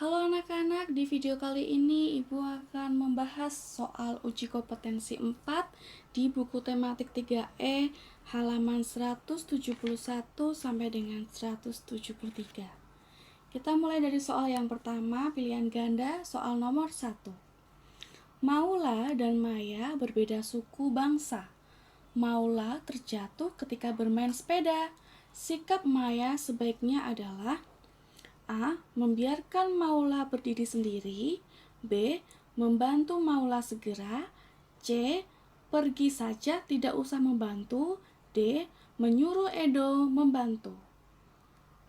Halo anak-anak, di video kali ini Ibu akan membahas soal uji kompetensi 4 di buku tematik 3E halaman 171 sampai dengan 173. Kita mulai dari soal yang pertama, pilihan ganda, soal nomor 1. Maula dan Maya berbeda suku bangsa. Maula terjatuh ketika bermain sepeda. Sikap Maya sebaiknya adalah A. Membiarkan Maula berdiri sendiri. B. Membantu Maula segera. C. Pergi saja tidak usah membantu. D. Menyuruh Edo membantu.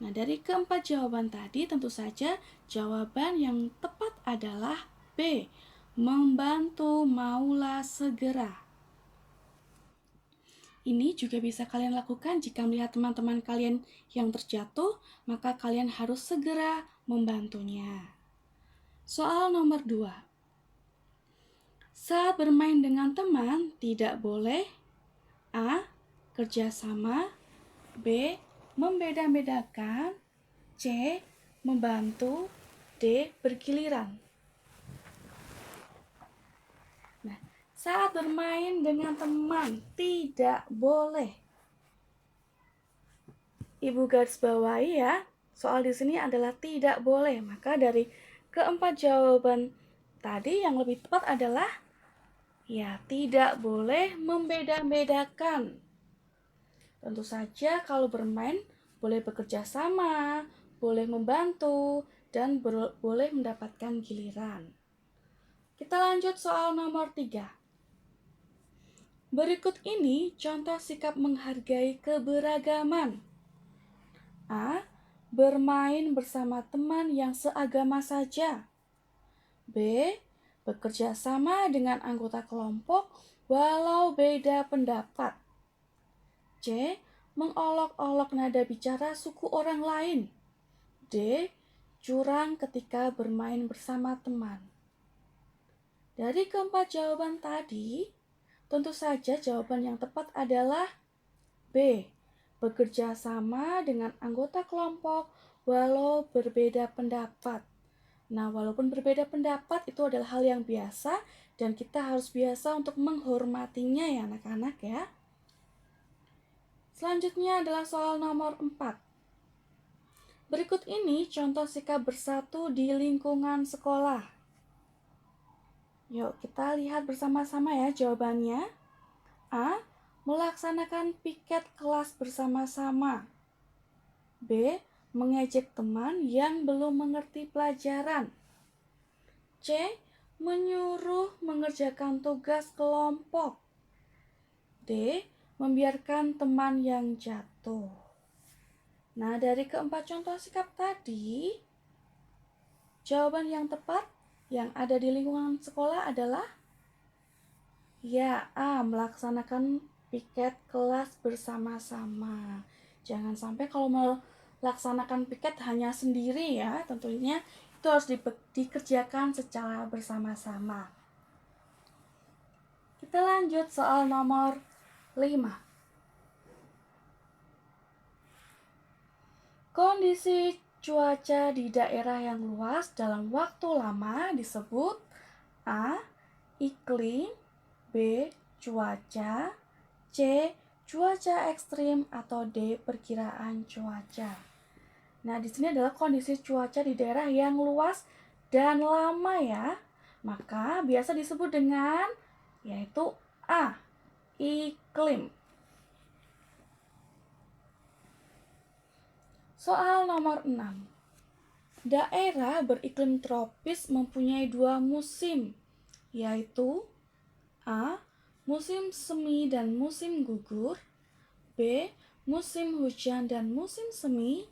Nah, dari keempat jawaban tadi tentu saja jawaban yang tepat adalah B. Membantu Maula segera. Ini juga bisa kalian lakukan jika melihat teman-teman kalian yang terjatuh, maka kalian harus segera membantunya. Soal nomor 2. Saat bermain dengan teman, tidak boleh A. Kerjasama. B. Membeda-bedakan. C. Membantu. D. Bergiliran. Saat bermain dengan teman, tidak boleh. Ibu garis bawahi ya, soal di sini adalah tidak boleh. Maka dari keempat jawaban tadi yang lebih tepat adalah ya, tidak boleh membeda-bedakan. Tentu saja kalau bermain boleh bekerja sama, boleh membantu, dan boleh mendapatkan giliran. Kita lanjut soal nomor 3. Berikut ini contoh sikap menghargai keberagaman. A. Bermain bersama teman yang seagama saja. B. Bekerja sama dengan anggota kelompok walau beda pendapat. C. Mengolok-olok nada bicara suku orang lain. D. Curang ketika bermain bersama teman. Dari keempat jawaban tadi, tentu saja jawaban yang tepat adalah B. Bekerja sama dengan anggota kelompok walau berbeda pendapat. Nah, walaupun berbeda pendapat itu adalah hal yang biasa dan kita harus biasa untuk menghormatinya ya anak-anak ya. Selanjutnya adalah soal nomor 4. Berikut ini contoh sikap bersatu di lingkungan sekolah. Yuk, kita lihat bersama-sama ya jawabannya. A. Melaksanakan piket kelas bersama-sama. B. Mengejek teman yang belum mengerti pelajaran. C. Menyuruh mengerjakan tugas kelompok. D. Membiarkan teman yang jatuh. Nah, dari keempat contoh sikap tadi, jawaban yang tepat yang ada di lingkungan sekolah adalah ya, A. Melaksanakan piket kelas bersama-sama. Jangan sampai kalau melaksanakan piket hanya sendiri ya, tentunya itu harus dikerjakan secara bersama-sama. Kita lanjut soal nomor 5. Kondisi cuaca di daerah yang luas dalam waktu lama disebut A. Iklim. B. Cuaca. C. Cuaca ekstrim atau D. Perkiraan cuaca. Nah, di sini adalah kondisi cuaca di daerah yang luas dan lama ya. Maka biasa disebut dengan yaitu A. Iklim. Soal nomor 6. Daerah beriklim tropis mempunyai 2 musim, yaitu A. Musim semi dan musim gugur. B. Musim hujan dan musim semi.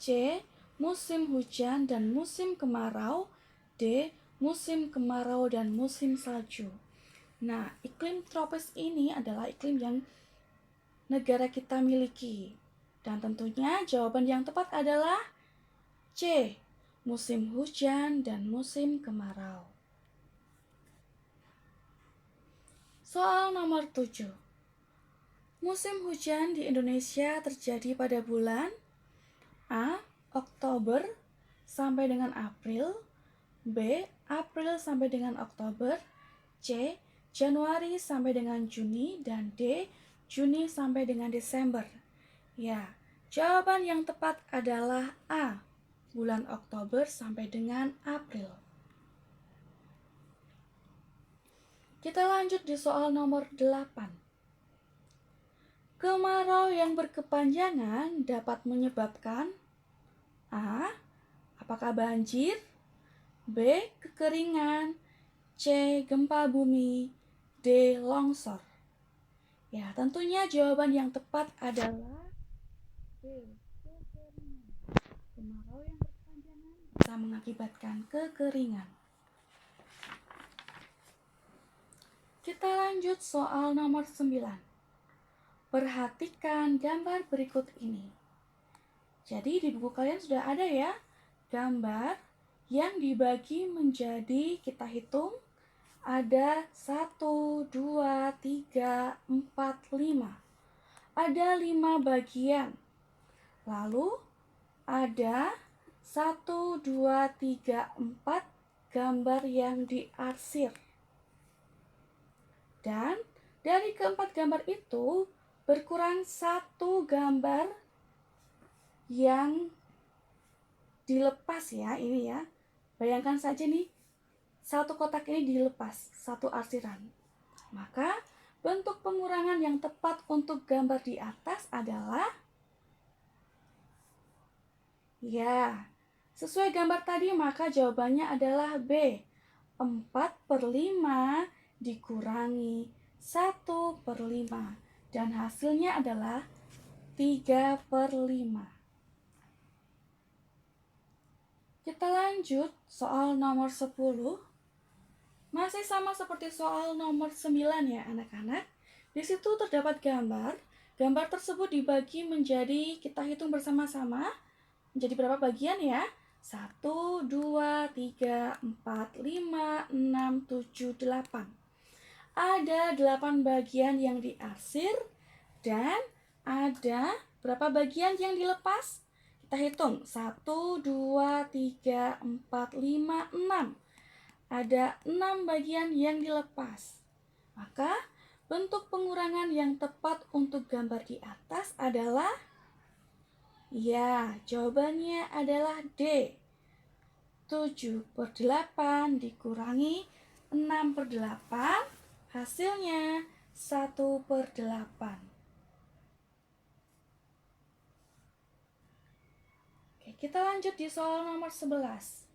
C. Musim hujan dan musim kemarau. D. Musim kemarau dan musim salju. Nah, iklim tropis ini adalah iklim yang negara kita miliki. Dan tentunya jawaban yang tepat adalah C. Musim hujan dan musim kemarau. Soal nomor 7. Musim hujan di Indonesia terjadi pada bulan A. Oktober. sampai dengan April, B. April sampai dengan Oktober, C. Januari sampai dengan Juni, dan D. Juni sampai dengan Desember. Ya, jawaban yang tepat adalah A. Bulan Oktober sampai dengan April. Kita lanjut di soal nomor 8. Kemarau yang berkepanjangan dapat menyebabkan A. Apakah banjir? B. Kekeringan, C. Gempa bumi, D. Longsor. Ya, tentunya jawaban yang tepat adalah B. Kekeringan. Kemarau yang berkepanjangan bisa mengakibatkan kekeringan. Kita lanjut soal nomor 9. Perhatikan gambar berikut ini. Jadi di buku kalian sudah ada ya gambar yang dibagi menjadi, kita hitung, ada 1, 2, 3, 4, 5. Ada 5 bagian. Lalu ada 1, 2, 3, 4 gambar yang diarsir. Dan dari keempat gambar itu berkurang 1 gambar yang dilepas ya, ini ya. Bayangkan saja nih, 1 kotak ini dilepas, 1 arsiran. Maka bentuk pengurangan yang tepat untuk gambar di atas adalah, ya, sesuai gambar tadi maka jawabannya adalah B. 4/5 dikurangi 1/5. Dan hasilnya adalah 3/5. Kita lanjut soal nomor 10. Masih sama seperti soal nomor 9 ya anak-anak. Di situ terdapat gambar. Gambar tersebut dibagi menjadi, kita hitung bersama-sama, menjadi berapa bagian ya? 1, 2, 3, 4, 5, 6, 7, 8. Ada 8 bagian yang diarsir dan ada berapa bagian yang dilepas? Kita hitung, 1, 2, 3, 4, 5, 6. Ada 6 bagian yang dilepas. Maka bentuk pengurangan yang tepat untuk gambar di atas adalah, ya, jawabannya adalah D. 7/8 dikurangi 6/8. Hasilnya 1/8. Oke, kita lanjut di soal nomor 11.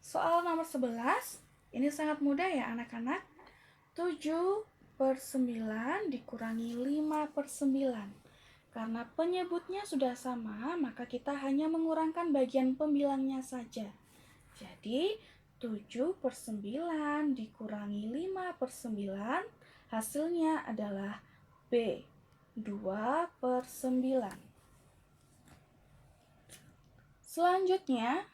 Soal nomor 11, ini sangat mudah ya anak-anak. 7/9 dikurangi 5/9. Karena penyebutnya sudah sama, maka kita hanya mengurangkan bagian pembilangnya saja. Jadi 7/9 dikurangi 5/9, hasilnya adalah B. 2/9. Selanjutnya,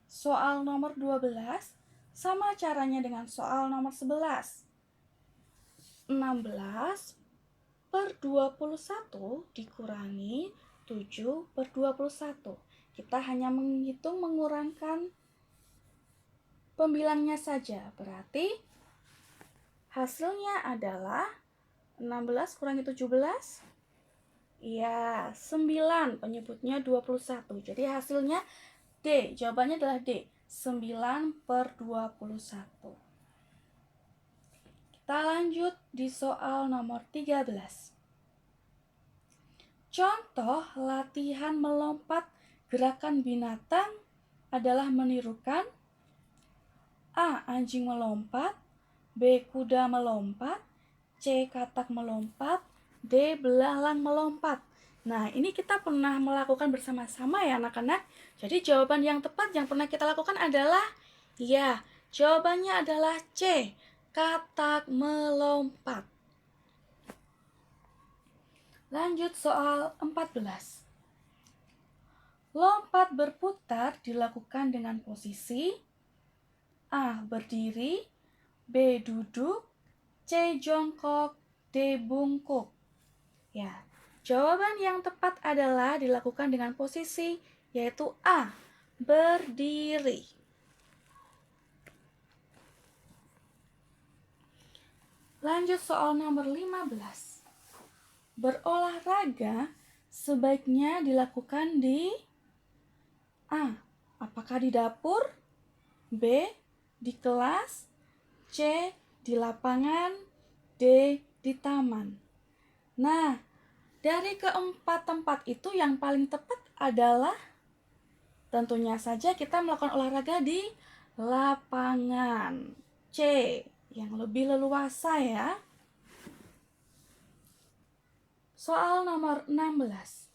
soal nomor 12, sama caranya dengan soal nomor 11. 16/21 dikurangi 7/21. Kita hanya menghitung mengurangkan pembilangnya saja. Berarti hasilnya adalah 16 kurangi 17. Ya, 9, penyebutnya 21. Jadi hasilnya D, jawabannya adalah D, 9/21. Kita lanjut di soal nomor 13. Contoh latihan melompat gerakan binatang adalah menirukan A. Anjing melompat, B. Kuda melompat, C. Katak melompat, D. Belalang melompat. Nah, ini kita pernah melakukan bersama-sama ya anak-anak. Jadi jawaban yang tepat yang pernah kita lakukan adalah, ya, jawabannya adalah C. Katak melompat. Lanjut soal 14. Lompat berputar dilakukan dengan posisi A. Berdiri, B. Duduk, C. Jongkok, D. Bungkuk. Ya, jawaban yang tepat adalah dilakukan dengan posisi, yaitu A. berdiri. Lanjut soal nomor 15. Berolahraga sebaiknya dilakukan di A. Apakah di dapur? B. Di kelas? C. Di lapangan? D. Di taman. Nah, dari keempat tempat itu yang paling tepat adalah tentunya saja kita melakukan olahraga di lapangan. C. Yang lebih leluasa ya. Soal nomor 16.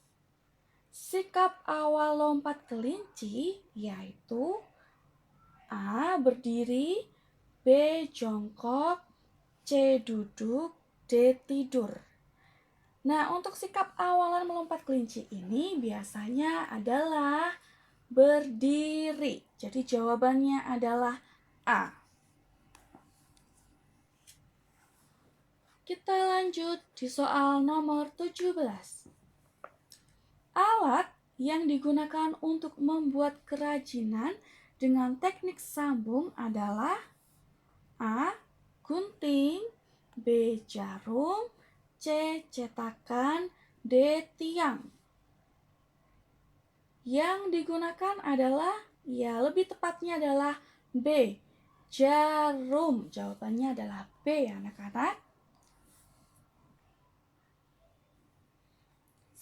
Sikap awal lompat kelinci yaitu A. Berdiri, B. Jongkok, C. Duduk, D. Tidur. Nah, untuk sikap awalan melompat kelinci ini biasanya adalah berdiri. Jadi jawabannya adalah A. Kita lanjut di soal nomor 17. Alat yang digunakan untuk membuat kerajinan dengan teknik sambung adalah A. Gunting, B. Jarum, C. Cetakan, D. Tiang. Yang digunakan adalah, ya lebih tepatnya adalah B. Jarum. Jawabannya adalah B, anak-anak.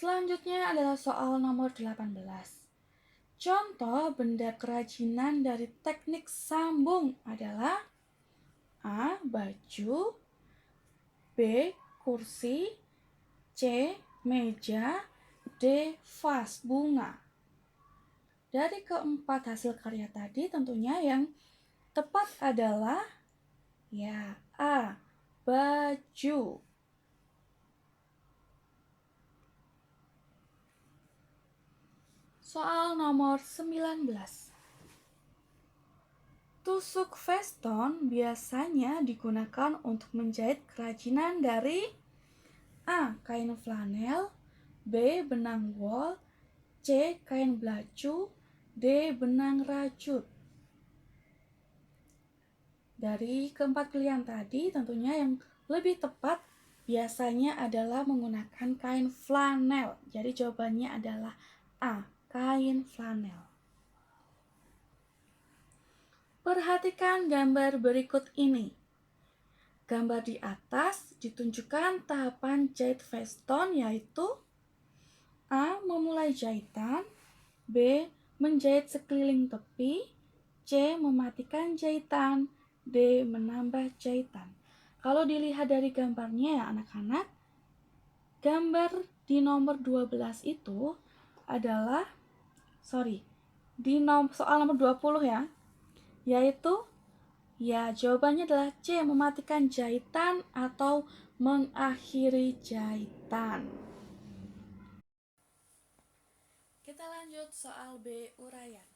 Selanjutnya adalah soal nomor 18. Contoh benda kerajinan dari teknik sambung adalah A. Baju, B. Kursi, C. Meja, D. Vas bunga. Dari keempat hasil karya tadi tentunya yang tepat adalah ya A. Baju. Soal nomor 19. Tusuk veston biasanya digunakan untuk menjahit kerajinan dari A. Kain flanel, B. Benang wol, C. Kain belacu, D. Benang rajut. Dari keempat pilihan tadi tentunya yang lebih tepat biasanya adalah menggunakan kain flanel. Jadi jawabannya adalah A. Kain flanel. Perhatikan gambar berikut ini. Gambar di atas ditunjukkan tahapan jahit veston yaitu A. Memulai jahitan, B. Menjahit sekeliling tepi, C. Mematikan jahitan, D. Menambah jahitan. Kalau dilihat dari gambarnya ya anak-anak, gambar di nomor 12 itu adalah soal nomor 20 ya, yaitu ya jawabannya adalah C. Mematikan jahitan atau mengakhiri jahitan. Kita lanjut soal B. Uraian.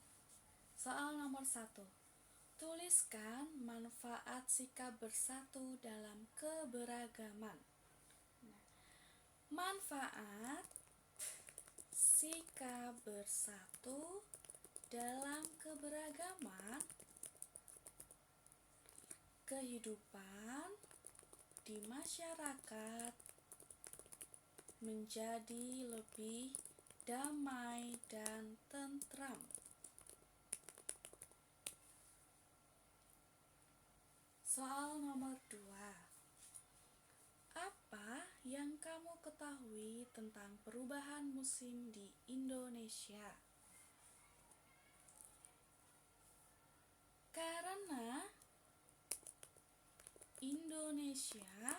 Soal nomor 1. Tuliskan manfaat sikap bersatu dalam keberagaman. Manfaat sikap bersatu dalam keberagaman kehidupan di masyarakat menjadi lebih damai dan tentram. Soal nomor 2. Apa yang kamu ketahui tentang perubahan musim di Indonesia? Karena Indonesia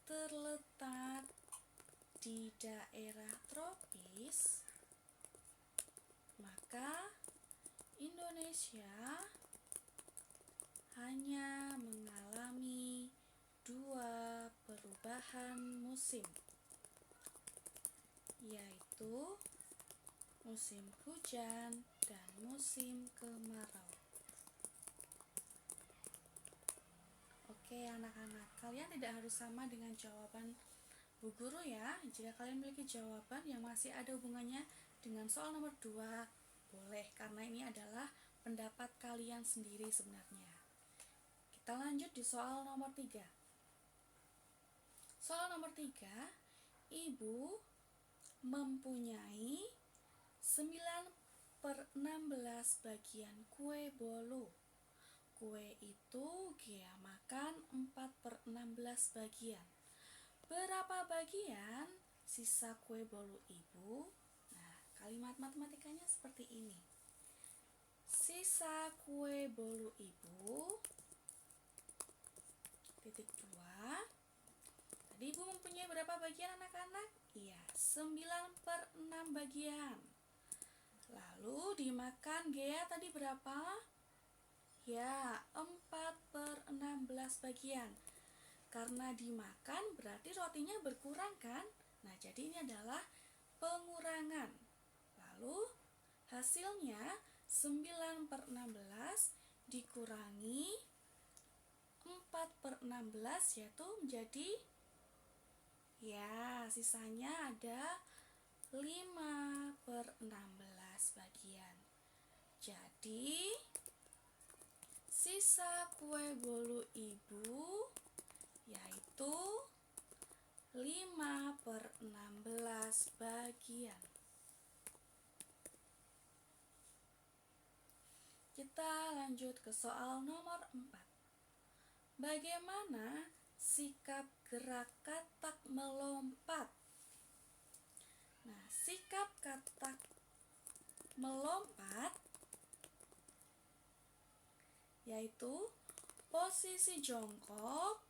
terletak di daerah tropis, maka Indonesia hanya mengalami 2 perubahan musim, yaitu musim hujan dan musim kemarau. Oke anak-anak, kalian tidak harus sama dengan jawaban Bu Guru ya. Jika kalian memiliki jawaban yang masih ada hubungannya dengan soal nomor 2, Boleh, karena ini adalah pendapat kalian sendiri sebenarnya. Kita lanjut di soal nomor 3. Soal nomor 3, Ibu mempunyai 9/16 bagian kue bolu. Kue itu Gea makan 4/16 bagian. Berapa bagian sisa kue bolu Ibu? Nah, kalimat matematikanya seperti ini. Sisa kue bolu Ibu, titik 2. Tadi Ibu mempunyai berapa bagian anak-anak? Iya, 9/6 bagian. Lalu dimakan Gea tadi berapa? Ya, 4/16 bagian. Karena dimakan berarti rotinya berkurang kan? Nah, jadi ini adalah pengurangan. Lalu hasilnya 9/16 dikurangi 4/16 yaitu menjadi, ya, sisanya ada 5/16 bagian. Jadi sisa kue bolu Ibu yaitu 5/16 bagian. Kita lanjut ke soal nomor 4. Bagaimana sikap gerak katak melompat? Nah, sikap katak melompat yaitu posisi jongkok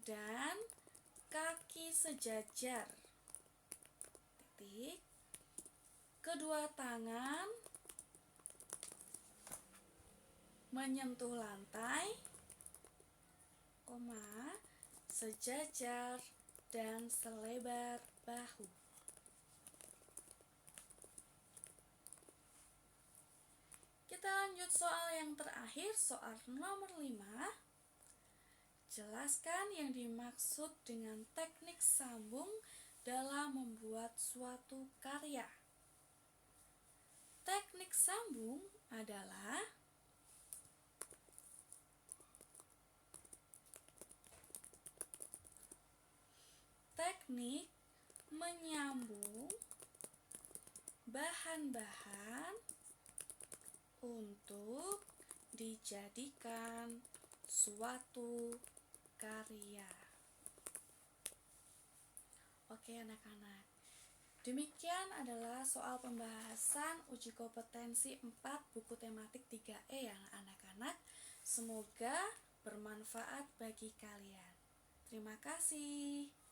dan kaki sejajar. Titik. Kedua tangan menyentuh lantai, koma, sejajar dan selebar bahu. Kita lanjut soal yang terakhir, soal nomor 5. Jelaskan yang dimaksud dengan teknik sambung dalam membuat suatu karya. Teknik sambung adalah teknik menyambung bahan-bahan untuk dijadikan suatu karya. Oke anak-anak, demikian adalah soal pembahasan uji kompetensi 4 buku tematik 3E ya anak-anak. Semoga bermanfaat bagi kalian. Terima kasih.